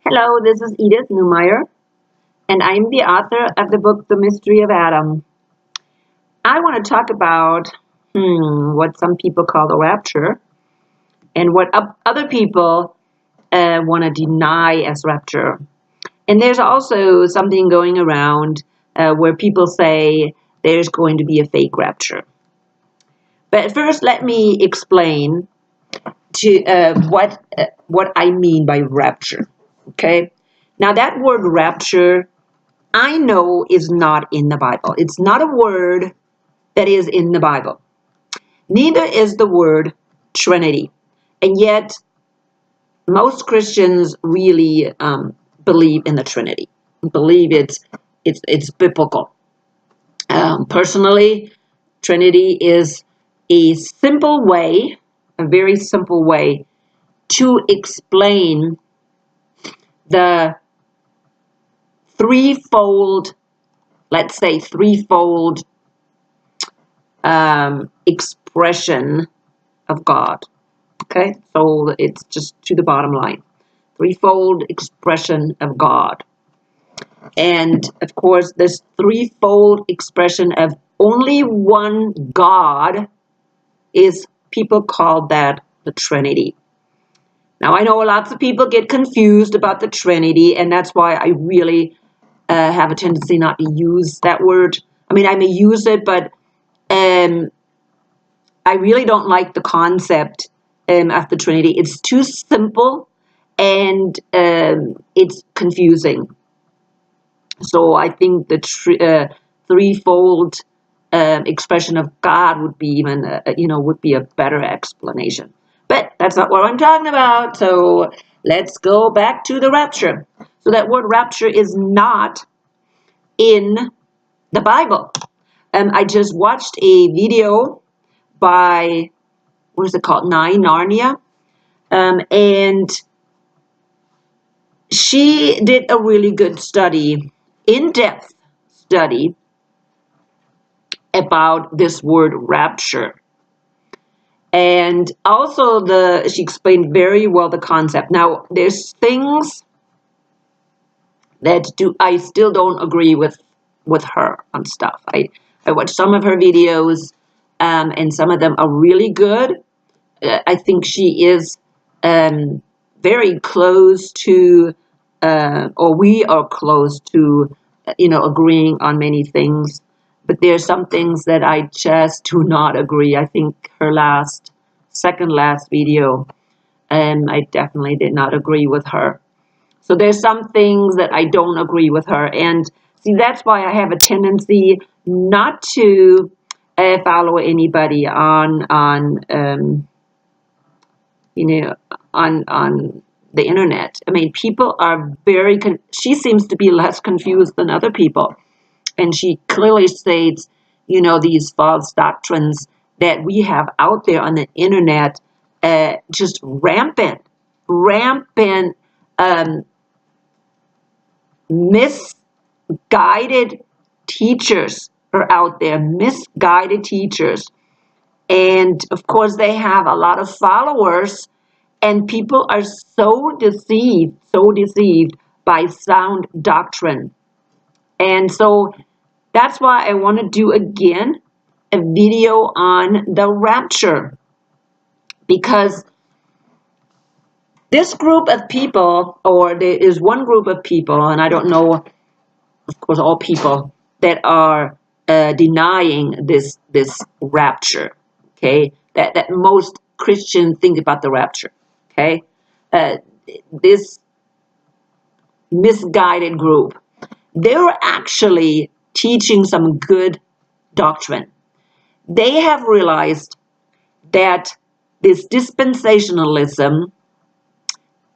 Hello, this is Edith Neumeyer, and I'm the author of the book, The Mystery of Adam. I want to talk about what some people call the rapture and what other people want to deny as rapture. And there's also something going around where people say there's going to be a fake rapture. But first, let me explain what I mean by rapture. Okay? Now, that word rapture, I know is not in the Bible. It's not a word that is in the Bible. Neither is the word Trinity. And yet, most Christians really believe in the Trinity, believe it's biblical. Personally, Trinity is a simple way, a very simple way to explain the threefold, let's say threefold expression of God. Okay, so it's just to the bottom line. Threefold expression of God. And of course, this threefold expression of only one God is, people call that the Trinity. Now, I know lots of people get confused about the Trinity, and that's why I really have a tendency not to use that word. I mean, I may use it, but I really don't like the concept of the Trinity. It's too simple, and it's confusing. So I think the threefold expression of God would be would be a better explanation. But that's not what I'm talking about. So let's go back to the rapture. So that word rapture is not in the Bible. I just watched a video by, what is it called? Narnia. And she did a really good study, in-depth study about this word rapture. And also she explained very well the concept. Now, there's things that I still don't agree with her on stuff. I watched some of her videos, and some of them are really good. I think she is very close to, or we are close to, agreeing on many things. But there are some things that I just do not agree. I think her second last video, I definitely did not agree with her. So there's some things that I don't agree with her. And see, that's why I have a tendency not to follow anybody on the internet. I mean, people are she seems to be less confused than other people. And she clearly states, these false doctrines that we have out there on the internet, just rampant, misguided teachers are out there, misguided teachers. And of course, they have a lot of followers, and people are so deceived by sound doctrine. And so that's why I want to do again a video on the rapture, because this group of people, or there is one group of people, and I don't know, of course, all people that are denying this rapture. Okay, that most Christians think about the rapture. Okay, this misguided group, they're actually teaching some good doctrine. They have realized that this dispensationalism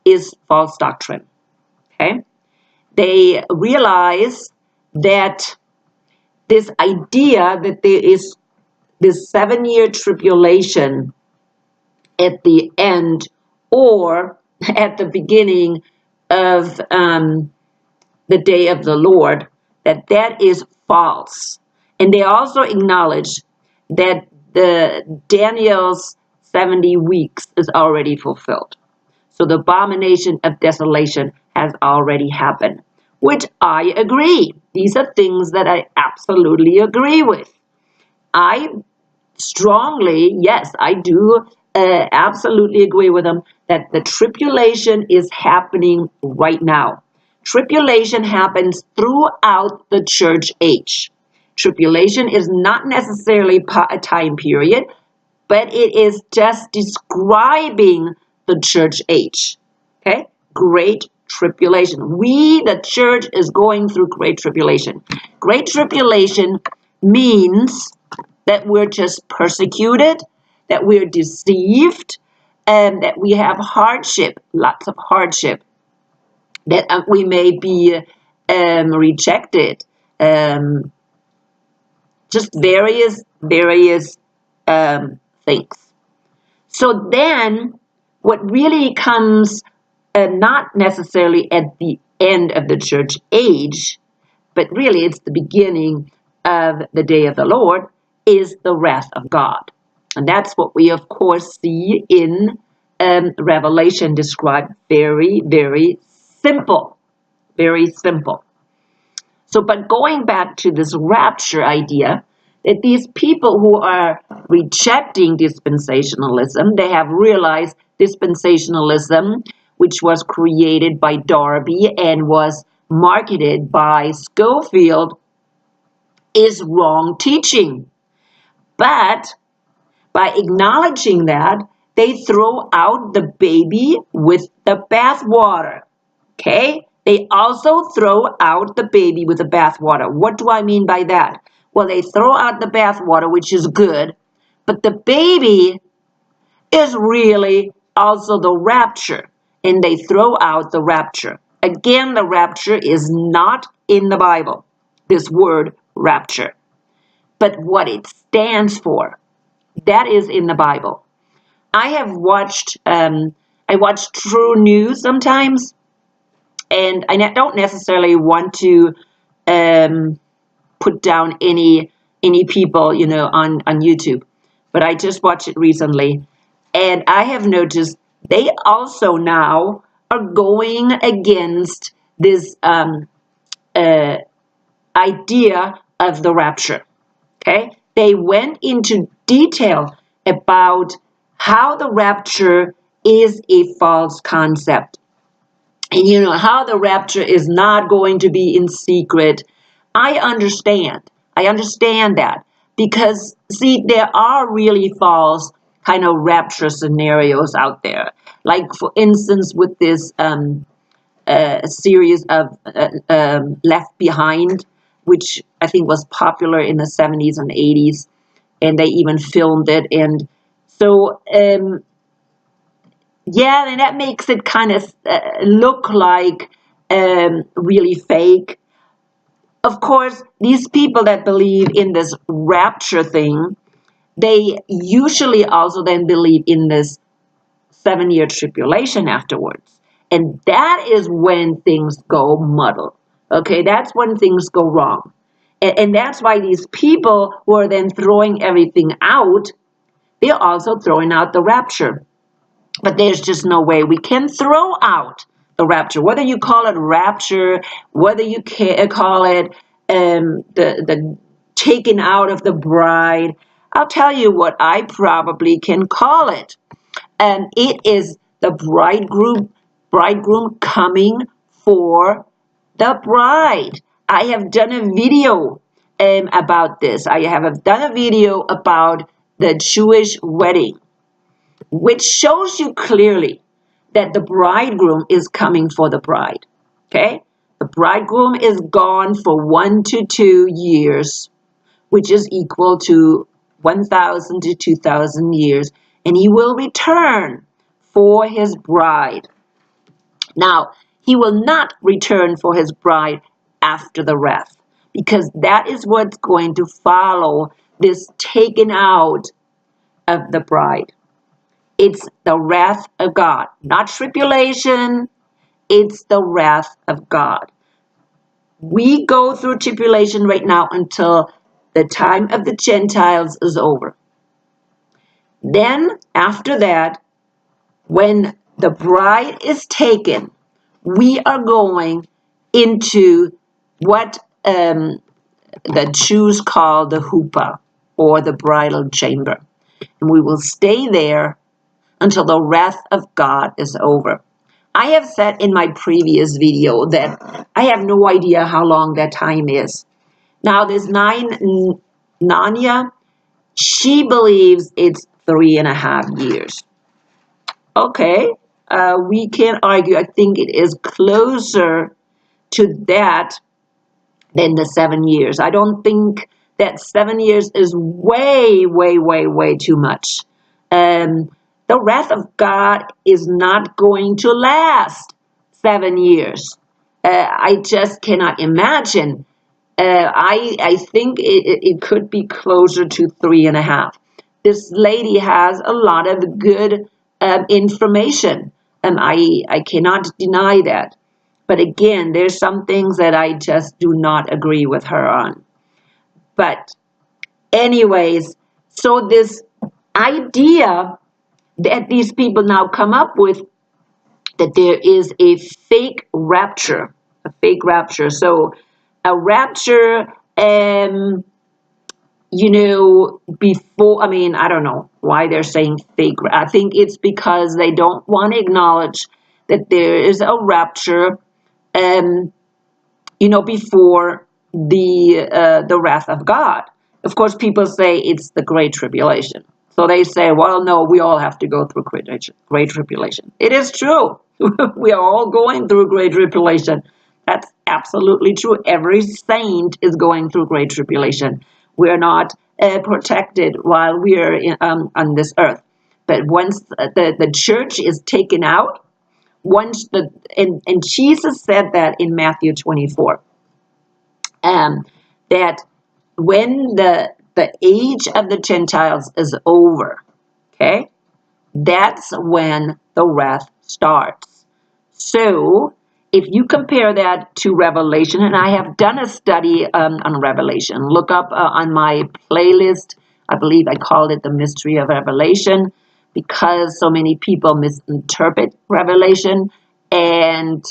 is false doctrine. Okay? They realize that this idea that there is this 7-year tribulation at the end or at the beginning of the day of the Lord, that is false. And they also acknowledge that the Daniel's 70 weeks is already fulfilled. So the abomination of desolation has already happened, which I agree. These are things that I absolutely agree with. I strongly, yes, I do absolutely agree with them that the tribulation is happening right now. Tribulation happens throughout the church age. Tribulation is not necessarily a time period, but it is just describing the church age. Okay? Great tribulation. We, the church, is going through great tribulation. Great tribulation means that we're just persecuted, that we're deceived, and that we have hardship, lots of hardship, that we may be rejected, just various things. So then, what really comes not necessarily at the end of the church age, but really it's the beginning of the day of the Lord, is the wrath of God. And that's what we, of course, see in Revelation described very, very simple. Very simple. So, but going back to this rapture idea, that these people who are rejecting dispensationalism, they have realized dispensationalism, which was created by Darby and was marketed by Schofield, is wrong teaching. But by acknowledging that, they throw out the baby with the bathwater. Okay? They also throw out the baby with the bathwater. What do I mean by that? Well, they throw out the bathwater, which is good, but the baby is really also the rapture, and they throw out the rapture. Again, the rapture is not in the Bible, this word rapture, but what it stands for, that is in the Bible. I watch True News sometimes, and I don't necessarily want to put down any people, on YouTube, but I just watched it recently, and I have noticed they also now are going against this idea of the rapture. Okay, they went into detail about how the rapture is a false concept. And how the rapture is not going to be in secret. I understand that, because see, there are really false kind of rapture scenarios out there, like for instance with this series of Left Behind, which I think was popular in the 70s and 80s, and they even filmed it. And so yeah, and that makes it kind of look like really fake. Of course, these people that believe in this rapture thing, they usually also then believe in this 7-year tribulation afterwards. And that is when things go muddled. Okay, that's when things go wrong. And that's why these people who are then throwing everything out, they're also throwing out the rapture. But there's just no way we can throw out the rapture. Whether you call it rapture, whether you call it the taking out of the bride, I'll tell you what I probably can call it. And it is the bridegroom coming for the bride. I have done a video about this. I have done a video about the Jewish wedding, which shows you clearly that the bridegroom is coming for the bride. Okay? The bridegroom is gone for 1 to 2 years, which is equal to 1,000 to 2,000 years, and he will return for his bride. Now, he will not return for his bride after the wrath, because that is what's going to follow this taking out of the bride. It's the wrath of God, not tribulation. It's the wrath of God. We go through tribulation right now until the time of the Gentiles is over. Then, after that, when the bride is taken, we are going into what the Jews call the huppah, or the bridal chamber. And we will stay there until the wrath of God is over. I have said in my previous video that I have no idea how long that time is. Now, this Nanya, she believes it's 3.5 years. Okay, we can't argue. I think it is closer to that than the 7 years. I don't think that 7 years is way, way, way, way too much. The wrath of God is not going to last 7 years. I just cannot imagine. I think it could be closer to 3.5. This lady has a lot of good information. I cannot deny that. But again, there's some things that I just do not agree with her on. But anyways, so this idea that these people now come up with, that there is a fake rapture. So a rapture, before, I don't know why they're saying fake. I think it's because they don't want to acknowledge that there is a rapture, before the wrath of God. Of course, people say it's the Great Tribulation. So they say, well, no, we all have to go through Great Tribulation. It is true. We are all going through Great Tribulation. That's absolutely true. Every saint is going through Great Tribulation. We are not protected while we are on this earth. But once the church is taken out, and Jesus said that in Matthew 24, that when the age of the Gentiles is over, okay, that's when the wrath starts. So if you compare that to Revelation, and I have done a study on Revelation, look up on my playlist, I believe I called it The Mystery of Revelation, because so many people misinterpret Revelation, and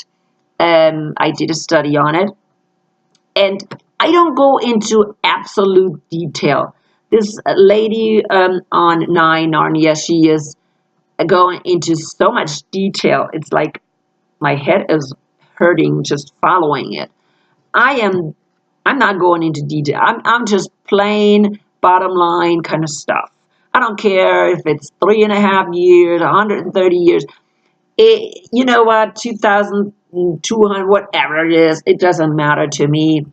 I did a study on it. And I don't go into absolute detail. This lady on 9 Narnia, she is going into so much detail. It's like my head is hurting just following it. I'm not going into detail. I'm just plain bottom line kind of stuff. I don't care if it's 3.5 years, 130 years. You know what, 2,200, whatever it is, it doesn't matter to me.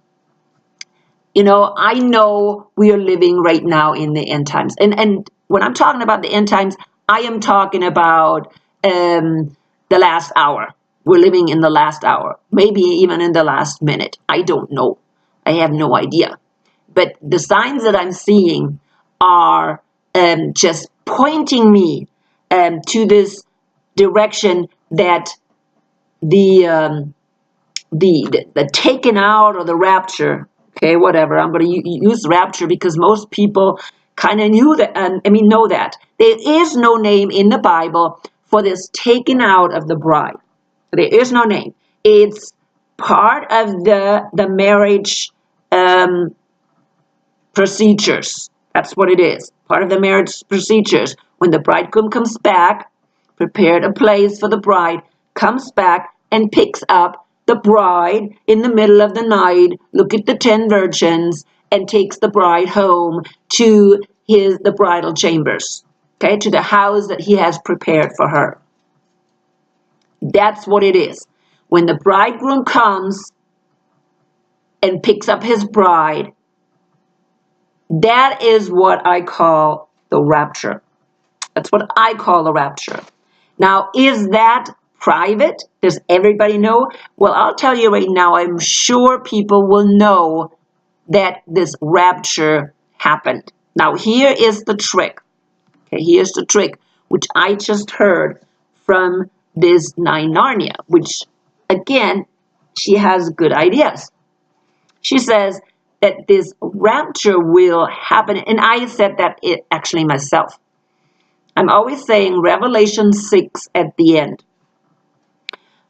I know we are living right now in the end times. And when I'm talking about the end times, I am talking about the last hour. We're living in the last hour, maybe even in the last minute. I don't know. I have no idea. But the signs that I'm seeing are just pointing me to this direction that the taken out, or the rapture, okay, whatever. I'm going to use rapture because most people kind of know that. There is no name in the Bible for this taken out of the bride. There is no name. It's part of the marriage procedures. That's what it is. Part of the marriage procedures. When the bridegroom comes back, prepared a place for the bride, comes back and picks up the bride in the middle of the night, look at the 10 virgins, and takes the bride home to the bridal chambers, okay, to the house that he has prepared for her. That's what it is. When the bridegroom comes and picks up his bride, that is what I call the rapture. That's what I call the rapture. Now, is that private? Does everybody know? Well, I'll tell you right now, I'm sure people will know that this rapture happened. Now, here is the trick. Okay, here's the trick, which I just heard from this 9 Narnia, which, again, she has good ideas. She says that this rapture will happen, and I said that actually myself. I'm always saying Revelation 6 at the end.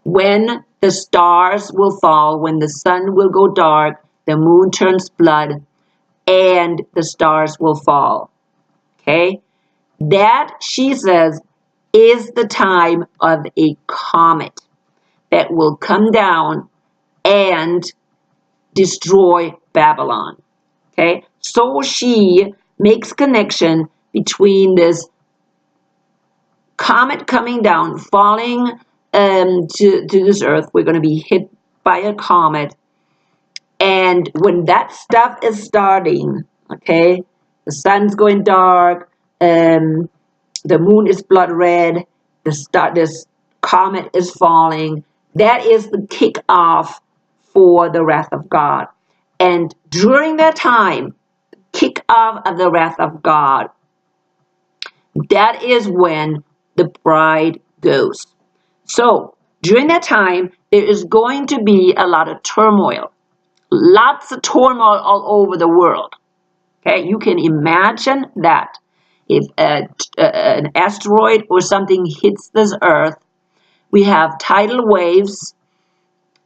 When the stars will fall, when the sun will go dark, the moon turns blood, and the stars will fall. Okay? That, she says, is the time of a comet that will come down and destroy Babylon. Okay? So she makes connection between this comet coming down, falling to this earth. We're going to be hit by a comet. And when that stuff is starting, okay, the sun's going dark, the moon is blood red, this comet is falling. That is the kickoff for the wrath of God. And during that time, kickoff of the wrath of God, that is when the bride goes. So during that time, there is going to be a lot of turmoil. Lots of turmoil all over the world. Okay, you can imagine that if an asteroid or something hits this earth, we have tidal waves.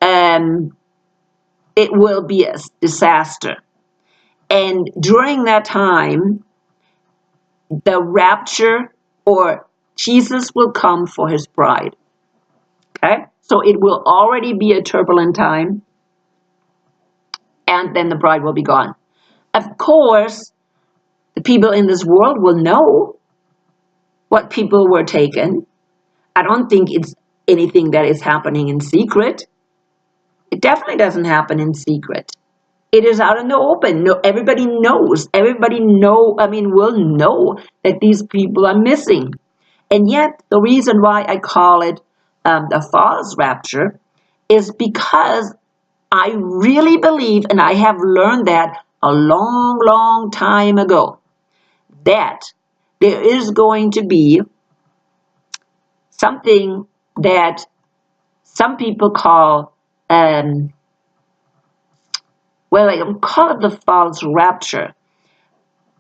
It will be a disaster. And during that time, the rapture, or Jesus will come for his bride. Okay, so it will already be a turbulent time, and then the bride will be gone. Of course, the people in this world will know what people were taken. I don't think it's anything that is happening in secret. It definitely doesn't happen in secret. It is out in the open. No, everybody knows. Everybody will know that these people are missing. And yet, the reason why I call it the false rapture is because I really believe, and I have learned that a long, long time ago, that there is going to be something that some people call, they don't call it the false rapture,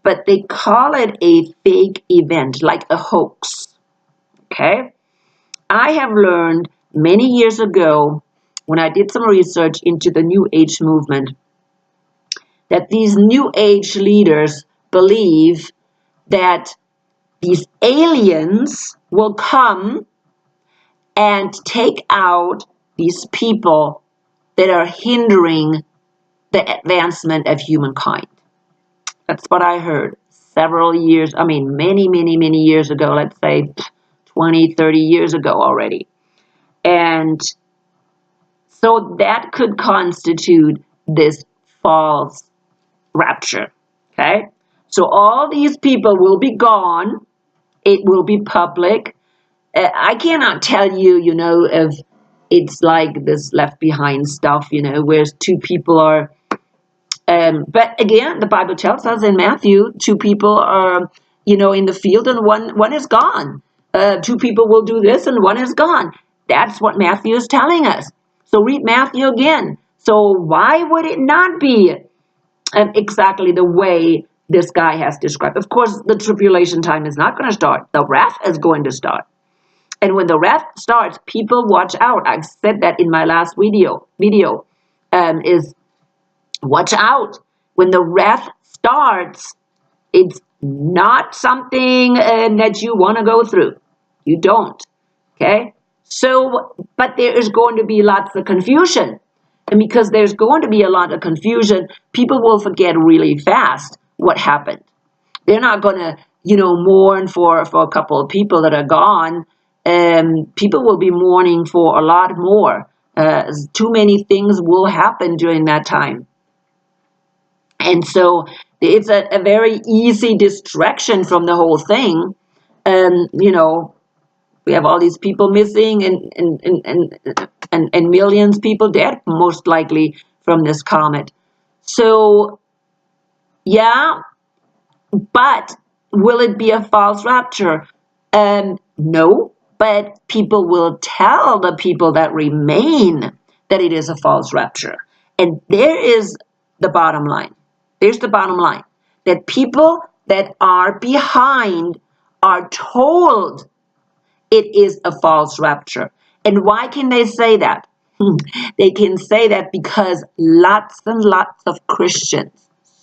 but they call it a fake event, like a hoax. Okay? I have learned many years ago, when I did some research into the New Age movement, that these New Age leaders believe that these aliens will come and take out these people that are hindering the advancement of humankind. That's what I heard several years, many, many, many years ago, let's say 20, 30 years ago already. And so that could constitute this false rapture, okay? So all these people will be gone. It will be public. I cannot tell you, if it's like this Left Behind stuff, where two people are. But again, the Bible tells us in Matthew, two people are, in the field, and one is gone. Two people will do this, and one is gone. That's what Matthew is telling us. So read Matthew again. So why would it not be exactly the way this guy has described? Of course, the tribulation time is not going to start. The wrath is going to start. And when the wrath starts, people watch out. I've said that in my last video is watch out. When the wrath starts, it's not something that you want to go through. You don't. Okay? So, but there is going to be lots of confusion. And because there's going to be a lot of confusion, people will forget really fast what happened. They're not going to, mourn for a couple of people that are gone. People will be mourning for a lot more. Too many things will happen during that time. And so it's a very easy distraction from the whole thing. We have all these people missing and millions of people dead, most likely, from this comet. So, yeah, but will it be a false rapture? No, but people will tell the people that remain that it is a false rapture. And there is the bottom line. There's the bottom line. That people that are behind are told it is a false rapture. And why can they say that? They can say that because lots and lots of Christians,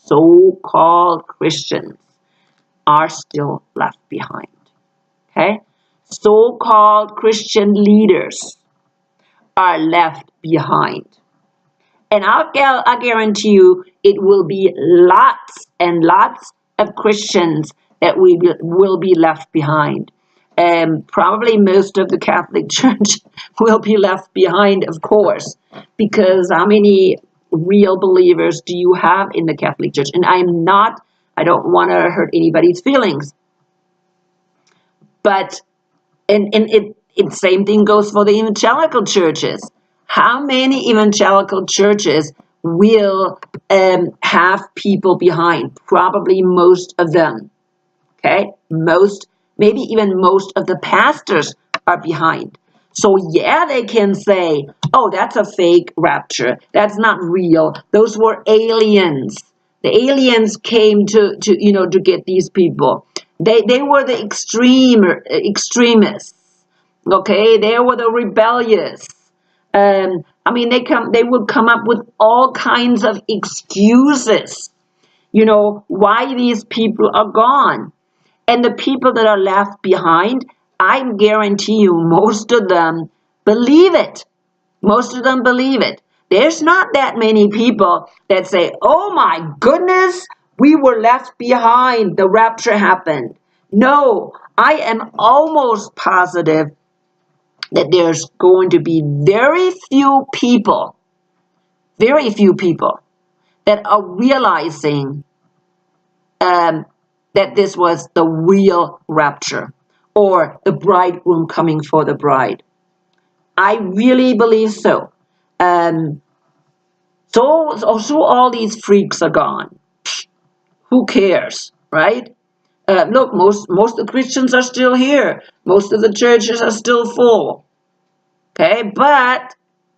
so-called Christians, are still left behind. Okay? So-called Christian leaders are left behind. And I guarantee you it will be lots and lots of Christians that will be left behind. Probably most of the Catholic Church will be left behind, of course, because how many real believers do you have in the Catholic Church? And I don't want to hurt anybody's feelings. But, and same thing goes for the evangelical churches. How many evangelical churches will have people behind? Probably most of them. Okay? Maybe even most of the pastors are behind. So yeah, they can say, oh, that's a fake rapture. That's not real. Those were aliens. The aliens came to get these people. They were the extremists. Okay, they were the rebellious. They would come up with all kinds of excuses, why these people are gone. And the people that are left behind, I guarantee you, most of them believe it. Most of them believe it. There's not that many people that say, oh my goodness, we were left behind. The rapture happened. No, I am almost positive that there's going to be very few people that are realizing that this was the real rapture or the bridegroom coming for the bride. I really believe so. So all these freaks are gone. Who cares, right? Look, most of the Christians are still here. Most of the churches are still full. Okay, but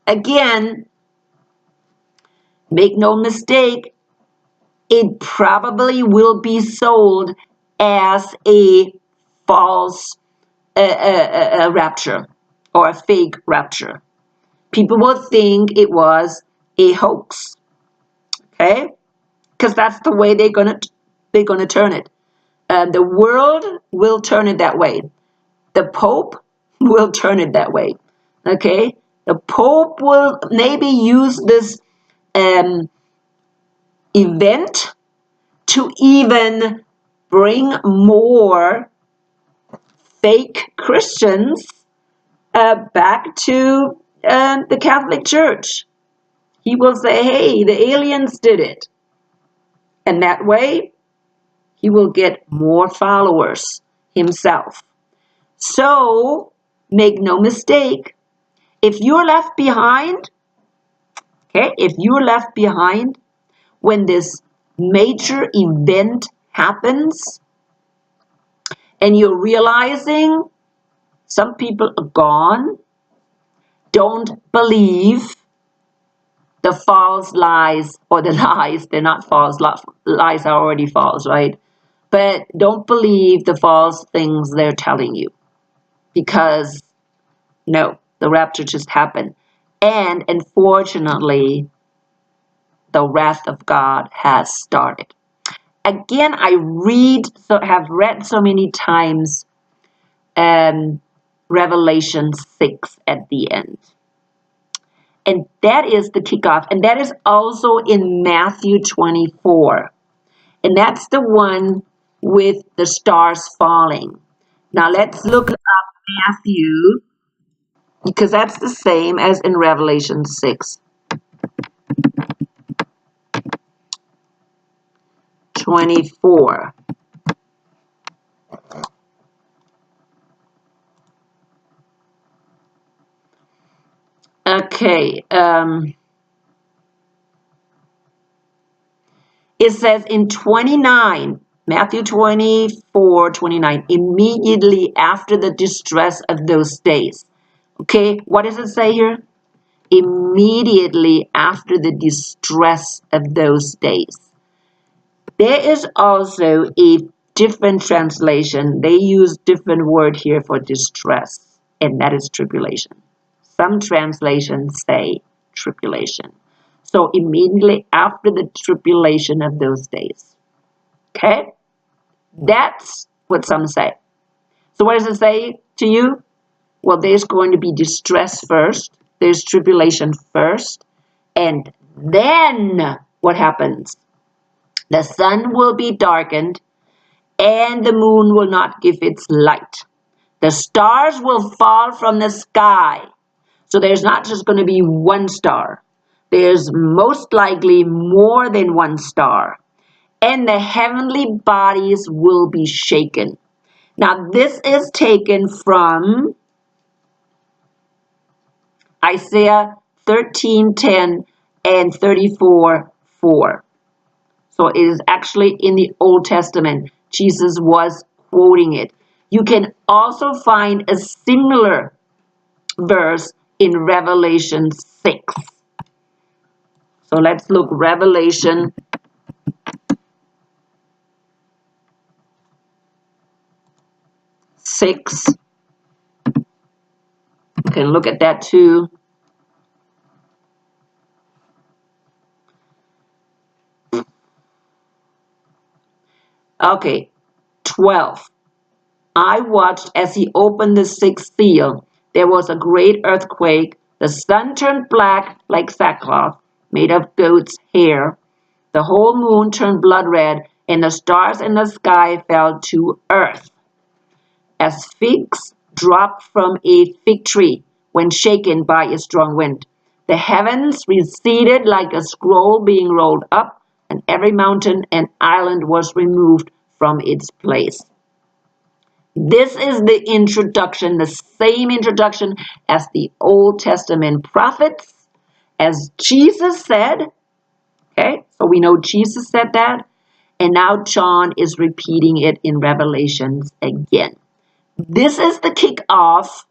again, make no mistake, it probably will be sold as a false rapture or a fake rapture. People will think it was a hoax. Okay, because that's the way they're gonna turn it. The world will turn it that way. The Pope will turn it that way. Okay, the Pope will maybe use this event to even bring more fake Christians back to the Catholic Church. He will say, hey, the aliens did it. And that way, he will get more followers himself. So, make no mistake, if you're left behind, when this major event happens, and you're realizing some people are gone, don't believe the false lies, or the lies. They're not false. Lies are already false, right? But don't believe the false things they're telling you. Because, no, the rapture just happened. And unfortunately, the wrath of God has started. Again, I have read so many times Revelation 6 at the end. And that is the kickoff. And that is also in Matthew 24. And that's the one with the stars falling. Now let's look up Matthew, because that's the same as in Revelation 6. 24. Okay. It says in 29, Matthew 24:29, immediately after the distress of those days. Okay, what does it say here? Immediately after the distress of those days. There is also a different translation, they use different word here for distress, and that is tribulation. Some translations say tribulation. So immediately after the tribulation of those days. Okay? That's what some say. So what does it say to you? Well, there's going to be distress first. There's tribulation first. And then what happens? The sun will be darkened, and the moon will not give its light. The stars will fall from the sky. So there's not just going to be one star. There's most likely more than one star. And the heavenly bodies will be shaken. Now this is taken from Isaiah 13:10 and 34:4. So it is actually in the Old Testament. Jesus was quoting it. You can also find a similar verse in Revelation 6. So let's look Revelation 6. You can look at that too. Okay, 12. I watched as he opened the sixth seal. There was a great earthquake. The sun turned black like sackcloth made of goat's hair. The whole moon turned blood red, and the stars in the sky fell to earth, as figs drop from a fig tree when shaken by a strong wind. The heavens receded like a scroll being rolled up, and every mountain and island was removed from its place. This is the introduction, the same introduction as the Old Testament prophets, as Jesus said. Okay, so we know Jesus said that, and now John is repeating it in Revelations again. This is the kickoff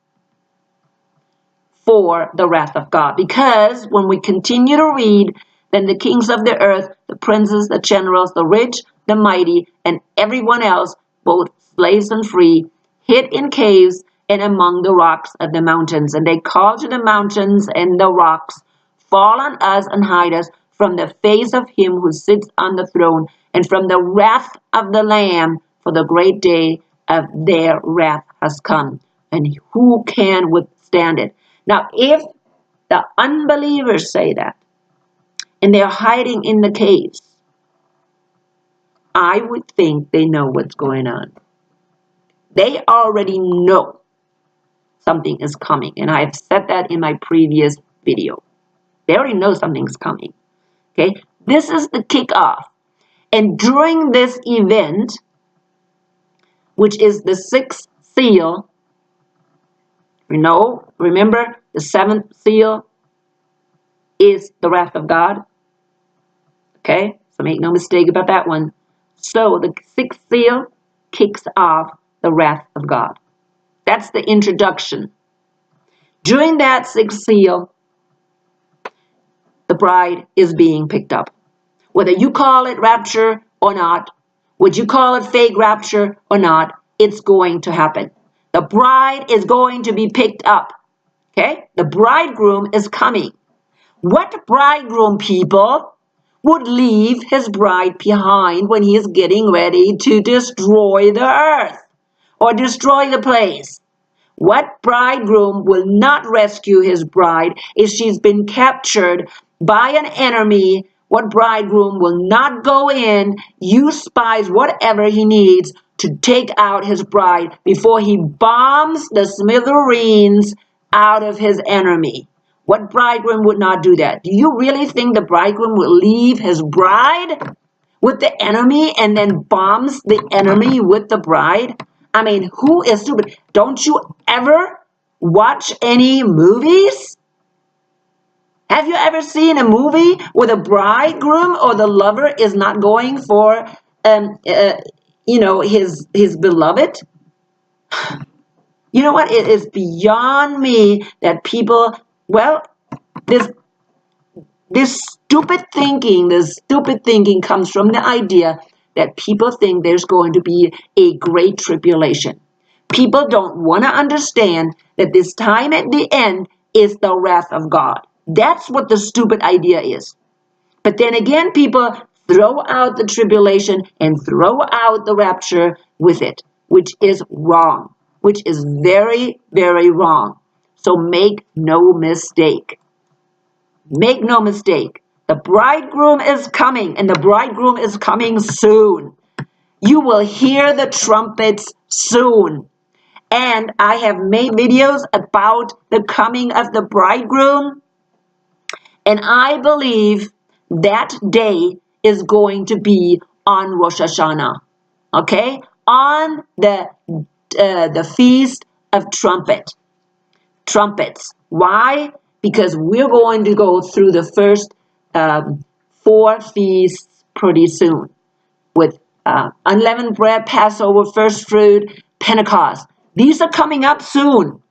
for the wrath of God, because when we continue to read, then the kings of the earth, the princes, the generals, the rich, the mighty, and everyone else, both slaves and free, hid in caves and among the rocks of the mountains. And they call to the mountains and the rocks, fall on us and hide us from the face of him who sits on the throne and from the wrath of the Lamb, for the great day of their wrath has come. And who can withstand it? Now, if the unbelievers say that, and they're hiding in the caves, I would think they know what's going on. They already know something is coming, and I've said that in my previous video. They already know something's coming. Okay, this is the kickoff. And during this event, which is the sixth seal, remember the seventh seal is the wrath of God. Okay, so make no mistake about that one. So the sixth seal kicks off the wrath of God. That's the introduction. During that sixth seal, the bride is being picked up. Whether you call it rapture or not, would you call it fake rapture or not, it's going to happen. The bride is going to be picked up. Okay? The bridegroom is coming. What bridegroom, people, would leave his bride behind when he is getting ready to destroy the earth or destroy the place? What bridegroom will not rescue his bride if she's been captured by an enemy? What bridegroom will not go in, use spies, whatever he needs to take out his bride before he bombs the smithereens out of his enemy? What bridegroom would not do that? Do you really think the bridegroom will leave his bride with the enemy and then bombs the enemy with the bride? I mean, who is stupid? Don't you ever watch any movies? Have you ever seen a movie where the bridegroom or the lover is not going for, his beloved? You know what? It is beyond me that people, this stupid thinking comes from the idea that people think there's going to be a great tribulation. People don't want to understand that this time at the end is the wrath of God. That's what the stupid idea is. But then again, people throw out the tribulation and throw out the rapture with it, which is wrong, which is very, very wrong. So make no mistake. Make no mistake. The bridegroom is coming, and the bridegroom is coming soon. You will hear the trumpets soon. And I have made videos about the coming of the bridegroom. And I believe that day is going to be on Rosh Hashanah. Okay? On the Feast of Trumpets. Why? Because we're going to go through the first 4 feasts pretty soon. With unleavened bread, Passover, first fruit, Pentecost. These are coming up soon.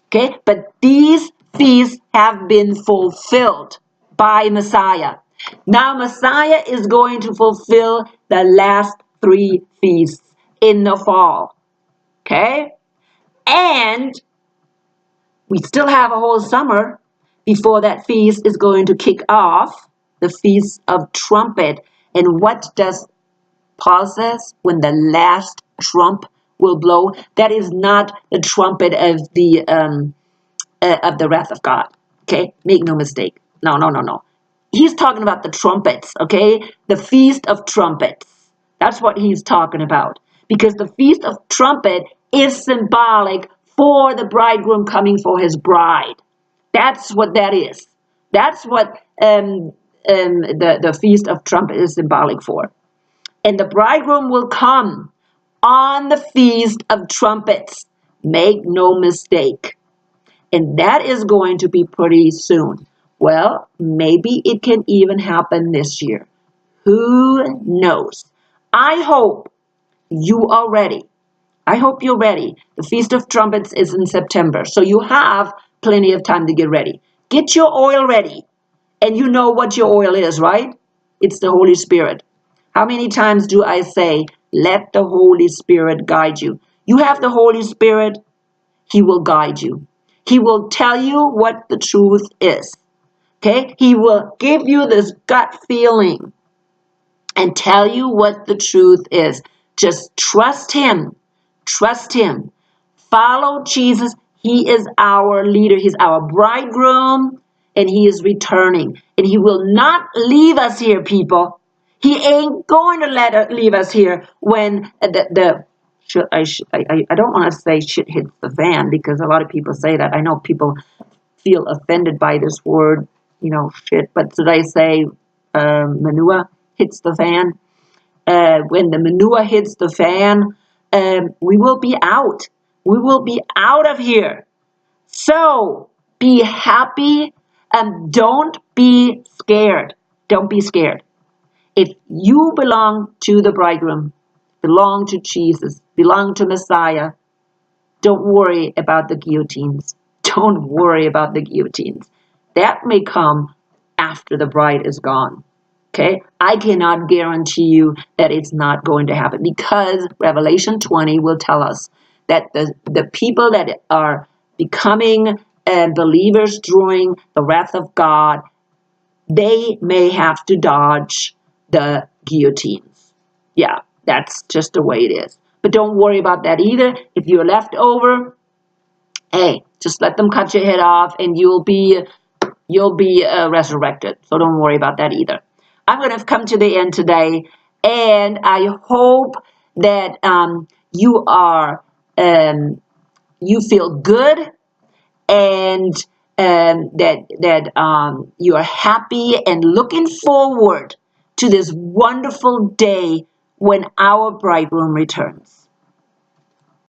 Okay? But these feasts have been fulfilled by Messiah. Now Messiah is going to fulfill the last 3 feasts in the fall. Okay? And we still have a whole summer before that feast is going to kick off, the Feast of Trumpet. And what does Paul says? When the last trump will blow, that is not the trumpet of the wrath of God. Okay? Make no mistake. No. He's talking about the trumpets, okay? The Feast of Trumpets. That's what he's talking about. Because the Feast of Trumpet is symbolic for the bridegroom coming for his bride. That's what that is. That's what the Feast of Trumpet is symbolic for. And the bridegroom will come on the Feast of Trumpets. Make no mistake. And that is going to be pretty soon. Well, maybe it can even happen this year. Who knows? I hope you are ready. I hope you're ready. The Feast of Trumpets is in September, so you have plenty of time to get ready. Get your oil ready. And you know what your oil is, right? It's the Holy Spirit. How many times do I say, let the Holy Spirit guide you? You have the Holy Spirit, He will guide you. He will tell you what the truth is. Okay? He will give you this gut feeling and tell you what the truth is. Just trust Him. Trust Him. Follow Jesus. He is our leader. He's our bridegroom, and He is returning. And He will not leave us here, people. He ain't going to leave us here when I don't want to say shit hits the fan, because a lot of people say that. I know people feel offended by this word, shit. But should I say manure hits the fan? When the manure hits the fan, we will be out. We will be out of here. So be happy and don't be scared. Don't be scared. If you belong to the bridegroom, belong to Jesus, belong to Messiah, don't worry about the guillotines. Don't worry about the guillotines. That may come after the bride is gone. Okay? I cannot guarantee you that it's not going to happen, because Revelation 20 will tell us that the people that are becoming believers during the wrath of God, they may have to dodge the guillotines. Yeah, that's just the way it is. But don't worry about that either. If you're left over, hey, just let them cut your head off and you'll be resurrected. So don't worry about that either. I'm going to come to the end today, and I hope that you feel good, and that you are happy and looking forward to this wonderful day when our bridegroom returns.